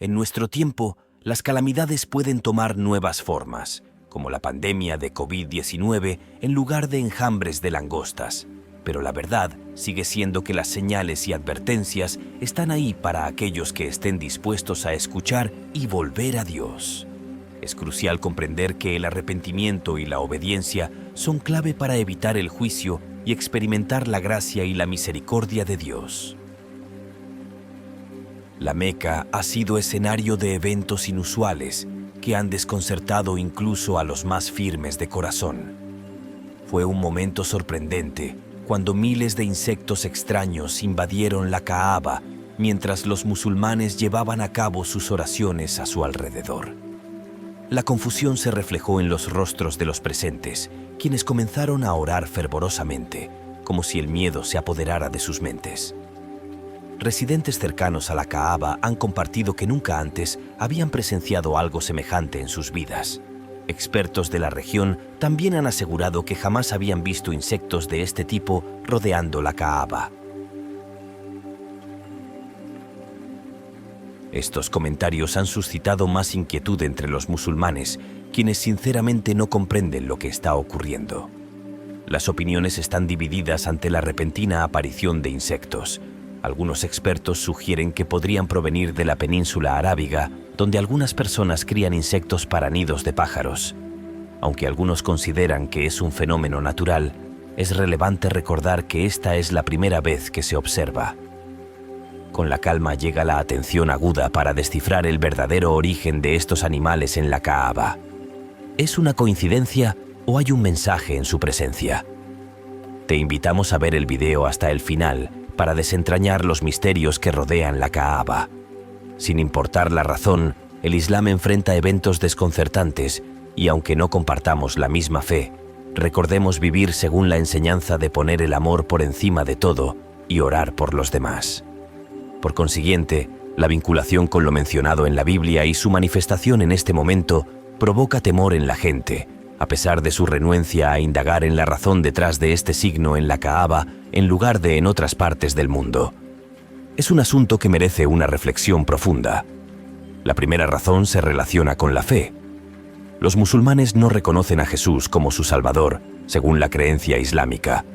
En nuestro tiempo, las calamidades pueden tomar nuevas formas, como la pandemia de COVID-19 en lugar de enjambres de langostas. Pero la verdad sigue siendo que las señales y advertencias están ahí para aquellos que estén dispuestos a escuchar y volver a Dios. Es crucial comprender que el arrepentimiento y la obediencia son clave para evitar el juicio y experimentar la gracia y la misericordia de Dios. La Meca ha sido escenario de eventos inusuales que han desconcertado incluso a los más firmes de corazón. Fue un momento sorprendente cuando miles de insectos extraños invadieron la Kaaba mientras los musulmanes llevaban a cabo sus oraciones a su alrededor. La confusión se reflejó en los rostros de los presentes, quienes comenzaron a orar fervorosamente, como si el miedo se apoderara de sus mentes. Residentes cercanos a la Kaaba han compartido que nunca antes habían presenciado algo semejante en sus vidas. Expertos de la región también han asegurado que jamás habían visto insectos de este tipo rodeando la Kaaba. Estos comentarios han suscitado más inquietud entre los musulmanes, quienes sinceramente no comprenden lo que está ocurriendo. Las opiniones están divididas ante la repentina aparición de insectos. Algunos expertos sugieren que podrían provenir de la península arábiga, donde algunas personas crían insectos para nidos de pájaros. Aunque algunos consideran que es un fenómeno natural, es relevante recordar que esta es la primera vez que se observa. Con la calma llega la atención aguda para descifrar el verdadero origen de estos animales en la Kaaba. ¿Es una coincidencia o hay un mensaje en su presencia? Te invitamos a ver el video hasta el final para desentrañar los misterios que rodean la Kaaba. Sin importar la razón, el Islam enfrenta eventos desconcertantes y aunque no compartamos la misma fe, recordemos vivir según la enseñanza de poner el amor por encima de todo y orar por los demás. Por consiguiente, la vinculación con lo mencionado en la Biblia y su manifestación en este momento provoca temor en la gente, a pesar de su renuencia a indagar en la razón detrás de este signo en la Kaaba en lugar de en otras partes del mundo. Es un asunto que merece una reflexión profunda. La primera razón se relaciona con la fe. Los musulmanes no reconocen a Jesús como su Salvador, según la creencia islámica.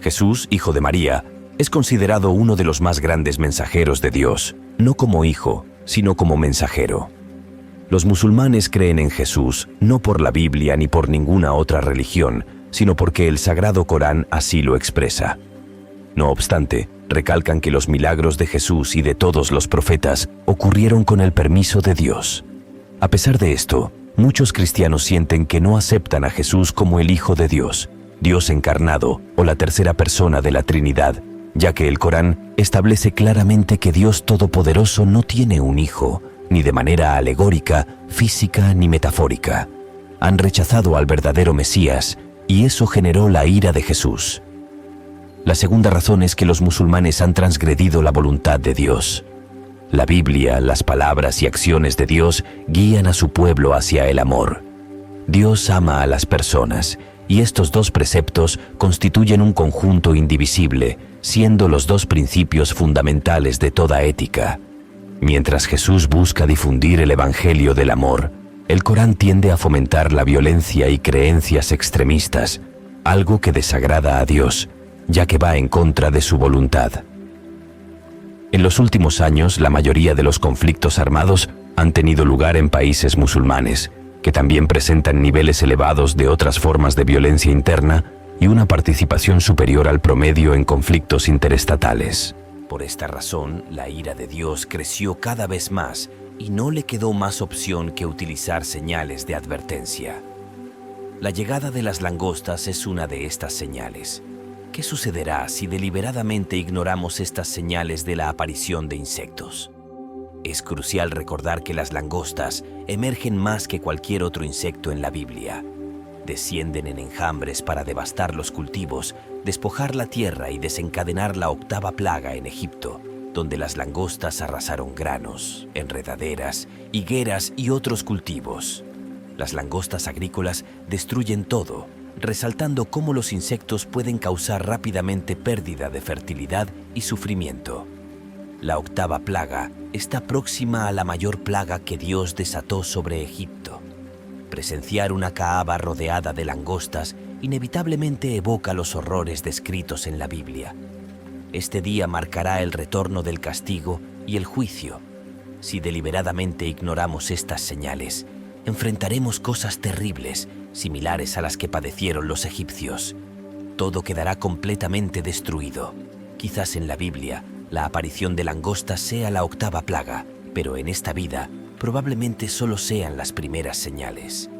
Jesús, hijo de María, es considerado uno de los más grandes mensajeros de Dios, no como hijo, sino como mensajero. Los musulmanes creen en Jesús no por la Biblia ni por ninguna otra religión, sino porque el Sagrado Corán así lo expresa. No obstante, recalcan que los milagros de Jesús y de todos los profetas ocurrieron con el permiso de Dios. A pesar de esto, muchos cristianos sienten que no aceptan a Jesús como el Hijo de Dios, Dios encarnado o la tercera persona de la Trinidad, ya que el Corán establece claramente que Dios Todopoderoso no tiene un hijo, ni de manera alegórica, física ni metafórica. Han rechazado al verdadero Mesías y eso generó la ira de Jesús. La segunda razón es que los musulmanes han transgredido la voluntad de Dios. La Biblia, las palabras y acciones de Dios guían a su pueblo hacia el amor. Dios ama a las personas y estos dos preceptos constituyen un conjunto indivisible, siendo los dos principios fundamentales de toda ética. Mientras Jesús busca difundir el evangelio del amor, el Corán tiende a fomentar la violencia y creencias extremistas, algo que desagrada a Dios, ya que va en contra de su voluntad. En los últimos años, la mayoría de los conflictos armados han tenido lugar en países musulmanes, que también presentan niveles elevados de otras formas de violencia interna y una participación superior al promedio en conflictos interestatales. Por esta razón, la ira de Dios creció cada vez más y no le quedó más opción que utilizar señales de advertencia. La llegada de las langostas es una de estas señales. ¿Qué sucederá si deliberadamente ignoramos estas señales de la aparición de insectos? Es crucial recordar que las langostas emergen más que cualquier otro insecto en la Biblia. Descienden en enjambres para devastar los cultivos, despojar la tierra y desencadenar la octava plaga en Egipto, donde las langostas arrasaron granos, enredaderas, higueras y otros cultivos. Las langostas agrícolas destruyen todo, resaltando cómo los insectos pueden causar rápidamente pérdida de fertilidad y sufrimiento. La octava plaga está próxima a la mayor plaga que Dios desató sobre Egipto. Presenciar una Caaba rodeada de langostas inevitablemente evoca los horrores descritos en la Biblia. Este día marcará el retorno del castigo y el juicio. Si deliberadamente ignoramos estas señales, enfrentaremos cosas terribles, similares a las que padecieron los egipcios. Todo quedará completamente destruido. Quizás en la Biblia, la aparición de langostas sea la octava plaga, pero en esta vida probablemente solo sean las primeras señales.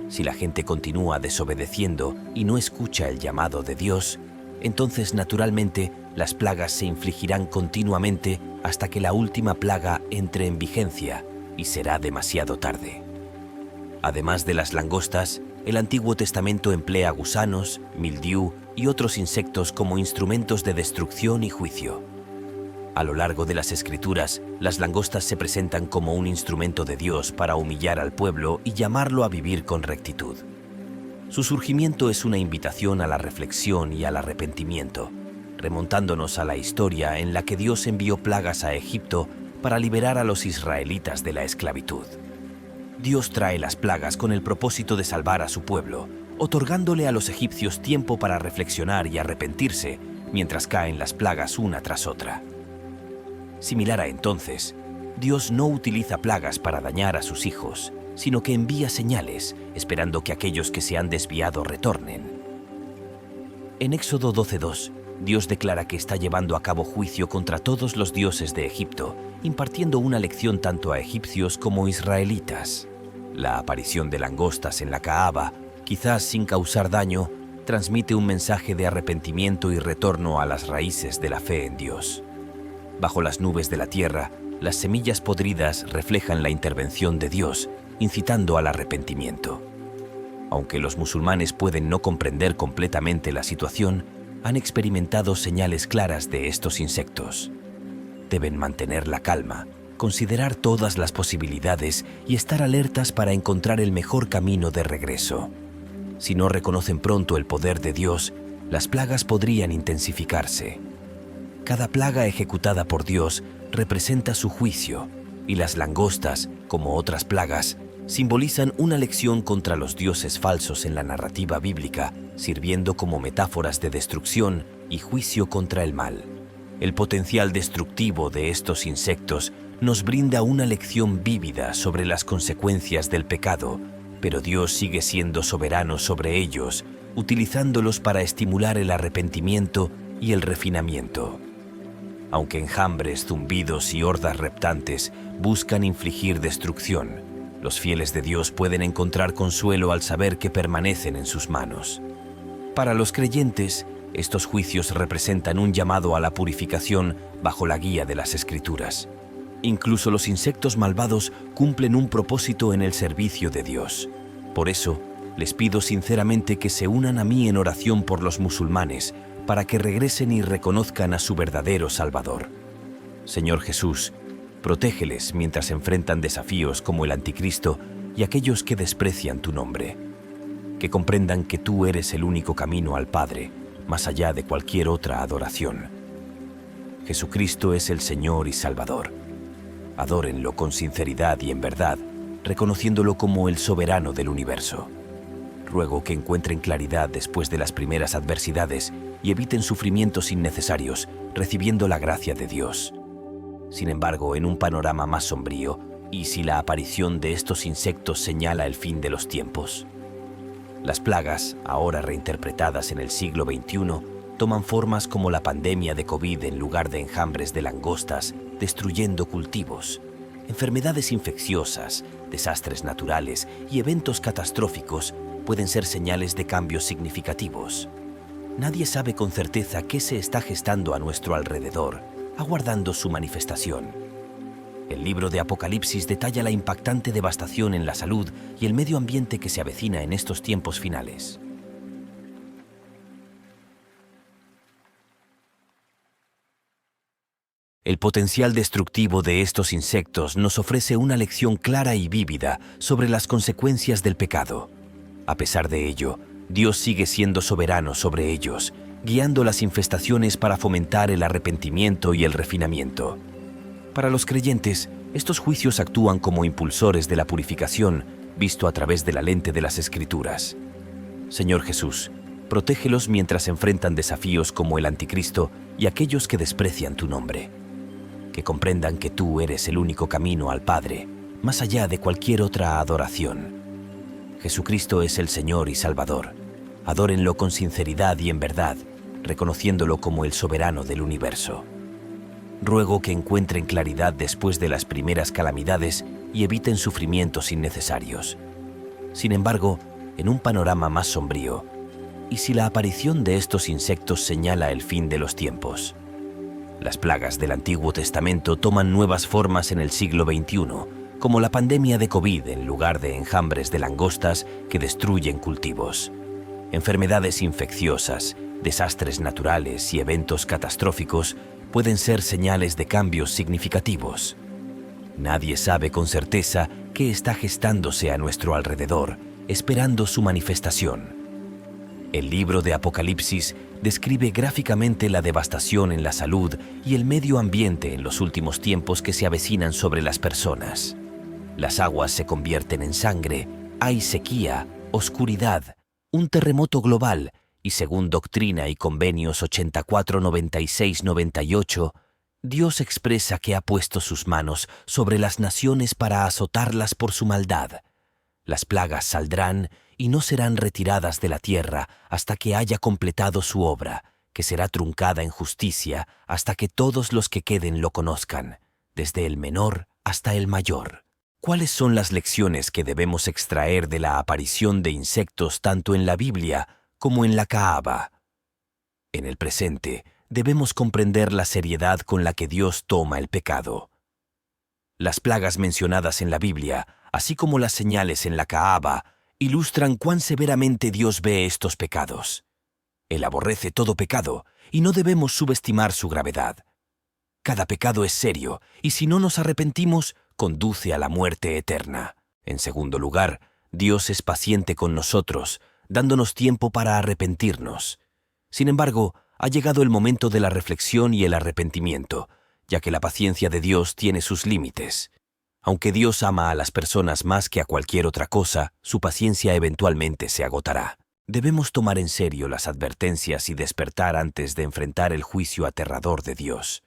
Si la gente continúa desobedeciendo y no escucha el llamado de Dios, entonces naturalmente las plagas se infligirán continuamente hasta que la última plaga entre en vigencia y será demasiado tarde. Además de las langostas, el Antiguo Testamento emplea gusanos, mildiu y otros insectos como instrumentos de destrucción y juicio. A lo largo de las Escrituras, las langostas se presentan como un instrumento de Dios para humillar al pueblo y llamarlo a vivir con rectitud. Su surgimiento es una invitación a la reflexión y al arrepentimiento, remontándonos a la historia en la que Dios envió plagas a Egipto para liberar a los israelitas de la esclavitud. Dios trae las plagas con el propósito de salvar a su pueblo, otorgándole a los egipcios tiempo para reflexionar y arrepentirse mientras caen las plagas una tras otra. Similar a entonces, Dios no utiliza plagas para dañar a sus hijos, sino que envía señales, esperando que aquellos que se han desviado retornen. En Éxodo 12:2, Dios declara que está llevando a cabo juicio contra todos los dioses de Egipto, impartiendo una lección tanto a egipcios como israelitas. La aparición de langostas en la Caaba, quizás sin causar daño, transmite un mensaje de arrepentimiento y retorno a las raíces de la fe en Dios. Bajo las nubes de la tierra, las semillas podridas reflejan la intervención de Dios, incitando al arrepentimiento. Aunque los musulmanes pueden no comprender completamente la situación, han experimentado señales claras de estos insectos. Deben mantener la calma, considerar todas las posibilidades y estar alertas para encontrar el mejor camino de regreso. Si no reconocen pronto el poder de Dios, las plagas podrían intensificarse. Cada plaga ejecutada por Dios representa su juicio, y las langostas, como otras plagas, simbolizan una lección contra los dioses falsos en la narrativa bíblica, sirviendo como metáforas de destrucción y juicio contra el mal. El potencial destructivo de estos insectos nos brinda una lección vívida sobre las consecuencias del pecado, pero Dios sigue siendo soberano sobre ellos, utilizándolos para estimular el arrepentimiento y el refinamiento. Aunque enjambres, zumbidos y hordas reptantes buscan infligir destrucción, los fieles de Dios pueden encontrar consuelo al saber que permanecen en sus manos. Para los creyentes, estos juicios representan un llamado a la purificación bajo la guía de las Escrituras. Incluso los insectos malvados cumplen un propósito en el servicio de Dios. Por eso, les pido sinceramente que se unan a mí en oración por los musulmanes, para que regresen y reconozcan a su verdadero Salvador. Señor Jesús, protégeles mientras enfrentan desafíos como el Anticristo y aquellos que desprecian tu nombre. Que comprendan que tú eres el único camino al Padre, más allá de cualquier otra adoración. Jesucristo es el Señor y Salvador. Adórenlo con sinceridad y en verdad, reconociéndolo como el soberano del universo. Ruego que encuentren claridad después de las primeras adversidades y eviten sufrimientos innecesarios, recibiendo la gracia de Dios. Sin embargo, en un panorama más sombrío, ¿y si la aparición de estos insectos señala el fin de los tiempos? Las plagas, ahora reinterpretadas en el siglo XXI, toman formas como la pandemia de COVID en lugar de enjambres de langostas, destruyendo cultivos. Enfermedades infecciosas, desastres naturales y eventos catastróficos pueden ser señales de cambios significativos. Nadie sabe con certeza qué se está gestando a nuestro alrededor, aguardando su manifestación. El libro de Apocalipsis detalla la impactante devastación en la salud y el medio ambiente que se avecina en estos tiempos finales. El potencial destructivo de estos insectos nos ofrece una lección clara y vívida sobre las consecuencias del pecado. A pesar de ello, Dios sigue siendo soberano sobre ellos, guiando las infestaciones para fomentar el arrepentimiento y el refinamiento. Para los creyentes, estos juicios actúan como impulsores de la purificación, visto a través de la lente de las Escrituras. Señor Jesús, protégelos mientras enfrentan desafíos como el anticristo y aquellos que desprecian tu nombre. Que comprendan que tú eres el único camino al Padre, más allá de cualquier otra adoración. Jesucristo es el Señor y Salvador. Adórenlo con sinceridad y en verdad, reconociéndolo como el soberano del universo. Ruego que encuentren claridad después de las primeras calamidades y eviten sufrimientos innecesarios. Sin embargo, en un panorama más sombrío, ¿y si la aparición de estos insectos señala el fin de los tiempos? Las plagas del Antiguo Testamento toman nuevas formas en el siglo XXI, como la pandemia de COVID en lugar de enjambres de langostas que destruyen cultivos. Enfermedades infecciosas, desastres naturales y eventos catastróficos pueden ser señales de cambios significativos. Nadie sabe con certeza qué está gestándose a nuestro alrededor, esperando su manifestación. El libro de Apocalipsis describe gráficamente la devastación en la salud y el medio ambiente en los últimos tiempos que se avecinan sobre las personas. Las aguas se convierten en sangre, hay sequía, oscuridad, un terremoto global y, según Doctrina y Convenios 84, 96, 98, Dios expresa que ha puesto sus manos sobre las naciones para azotarlas por su maldad. Las plagas saldrán y no serán retiradas de la tierra hasta que haya completado su obra, que será truncada en justicia hasta que todos los que queden lo conozcan, desde el menor hasta el mayor. ¿Cuáles son las lecciones que debemos extraer de la aparición de insectos tanto en la Biblia como en la Caaba? En el presente, debemos comprender la seriedad con la que Dios toma el pecado. Las plagas mencionadas en la Biblia, así como las señales en la Caaba, ilustran cuán severamente Dios ve estos pecados. Él aborrece todo pecado y no debemos subestimar su gravedad. Cada pecado es serio y si no nos arrepentimos, conduce a la muerte eterna. En segundo lugar, Dios es paciente con nosotros, dándonos tiempo para arrepentirnos. Sin embargo, ha llegado el momento de la reflexión y el arrepentimiento, ya que la paciencia de Dios tiene sus límites. Aunque Dios ama a las personas más que a cualquier otra cosa, su paciencia eventualmente se agotará. Debemos tomar en serio las advertencias y despertar antes de enfrentar el juicio aterrador de Dios.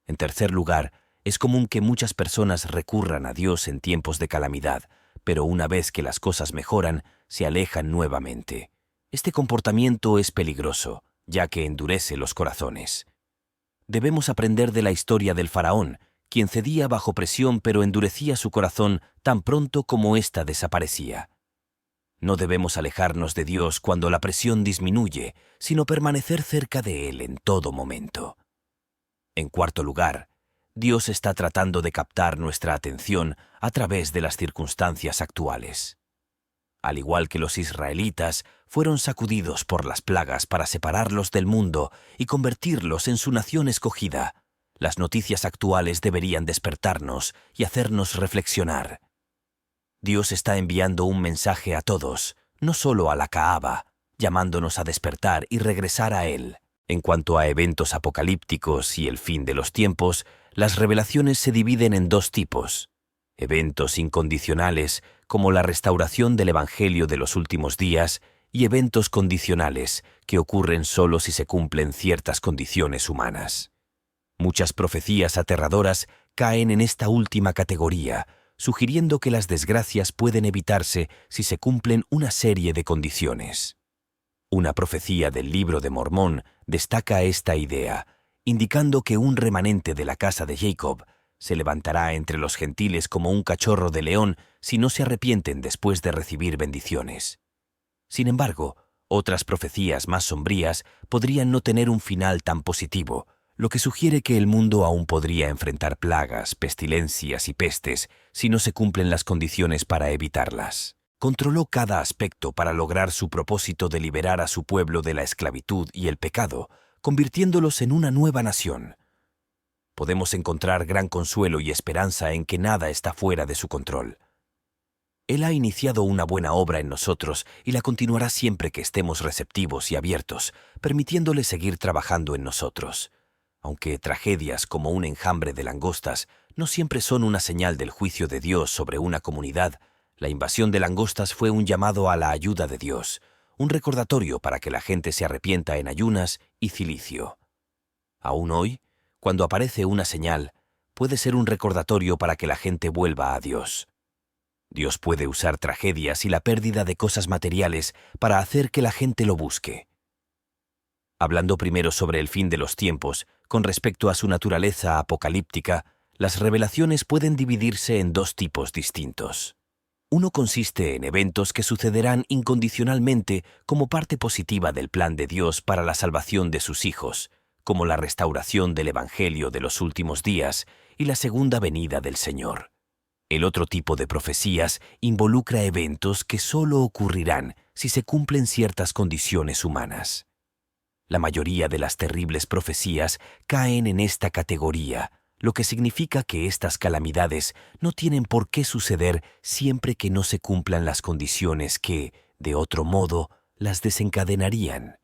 En tercer lugar, es común que muchas personas recurran a Dios en tiempos de calamidad, pero una vez que las cosas mejoran, se alejan nuevamente. Este comportamiento es peligroso, ya que endurece los corazones. Debemos aprender de la historia del faraón, quien cedía bajo presión pero endurecía su corazón tan pronto como ésta desaparecía. No debemos alejarnos de Dios cuando la presión disminuye, sino permanecer cerca de Él en todo momento. En cuarto lugar, Dios está tratando de captar nuestra atención a través de las circunstancias actuales. Al igual que los israelitas, fueron sacudidos por las plagas para separarlos del mundo y convertirlos en su nación escogida. Las noticias actuales deberían despertarnos y hacernos reflexionar. Dios está enviando un mensaje a todos, no solo a la Caaba, llamándonos a despertar y regresar a Él. En cuanto a eventos apocalípticos y el fin de los tiempos, las revelaciones se dividen en dos tipos: eventos incondicionales, como la restauración del Evangelio de los últimos días, y eventos condicionales, que ocurren solo si se cumplen ciertas condiciones humanas. Muchas profecías aterradoras caen en esta última categoría, sugiriendo que las desgracias pueden evitarse si se cumplen una serie de condiciones. Una profecía del Libro de Mormón destaca esta idea, indicando que un remanente de la casa de Jacob se levantará entre los gentiles como un cachorro de león si no se arrepienten después de recibir bendiciones. Sin embargo, otras profecías más sombrías podrían no tener un final tan positivo, lo que sugiere que el mundo aún podría enfrentar plagas, pestilencias y pestes si no se cumplen las condiciones para evitarlas. Controló cada aspecto para lograr su propósito de liberar a su pueblo de la esclavitud y el pecado, convirtiéndolos en una nueva nación. Podemos encontrar gran consuelo y esperanza en que nada está fuera de su control. Él ha iniciado una buena obra en nosotros y la continuará siempre que estemos receptivos y abiertos, permitiéndole seguir trabajando en nosotros. Aunque tragedias como un enjambre de langostas no siempre son una señal del juicio de Dios sobre una comunidad. La invasión de langostas fue un llamado a la ayuda de Dios, un recordatorio para que la gente se arrepienta en ayunas y cilicio. Aún hoy, cuando aparece una señal, puede ser un recordatorio para que la gente vuelva a Dios. Dios puede usar tragedias y la pérdida de cosas materiales para hacer que la gente lo busque. Hablando primero sobre el fin de los tiempos, con respecto a su naturaleza apocalíptica, las revelaciones pueden dividirse en dos tipos distintos. Uno consiste en eventos que sucederán incondicionalmente como parte positiva del plan de Dios para la salvación de sus hijos, como la restauración del Evangelio de los últimos días y la segunda venida del Señor. El otro tipo de profecías involucra eventos que solo ocurrirán si se cumplen ciertas condiciones humanas. La mayoría de las terribles profecías caen en esta categoría, lo que significa que estas calamidades no tienen por qué suceder siempre que no se cumplan las condiciones que, de otro modo, las desencadenarían.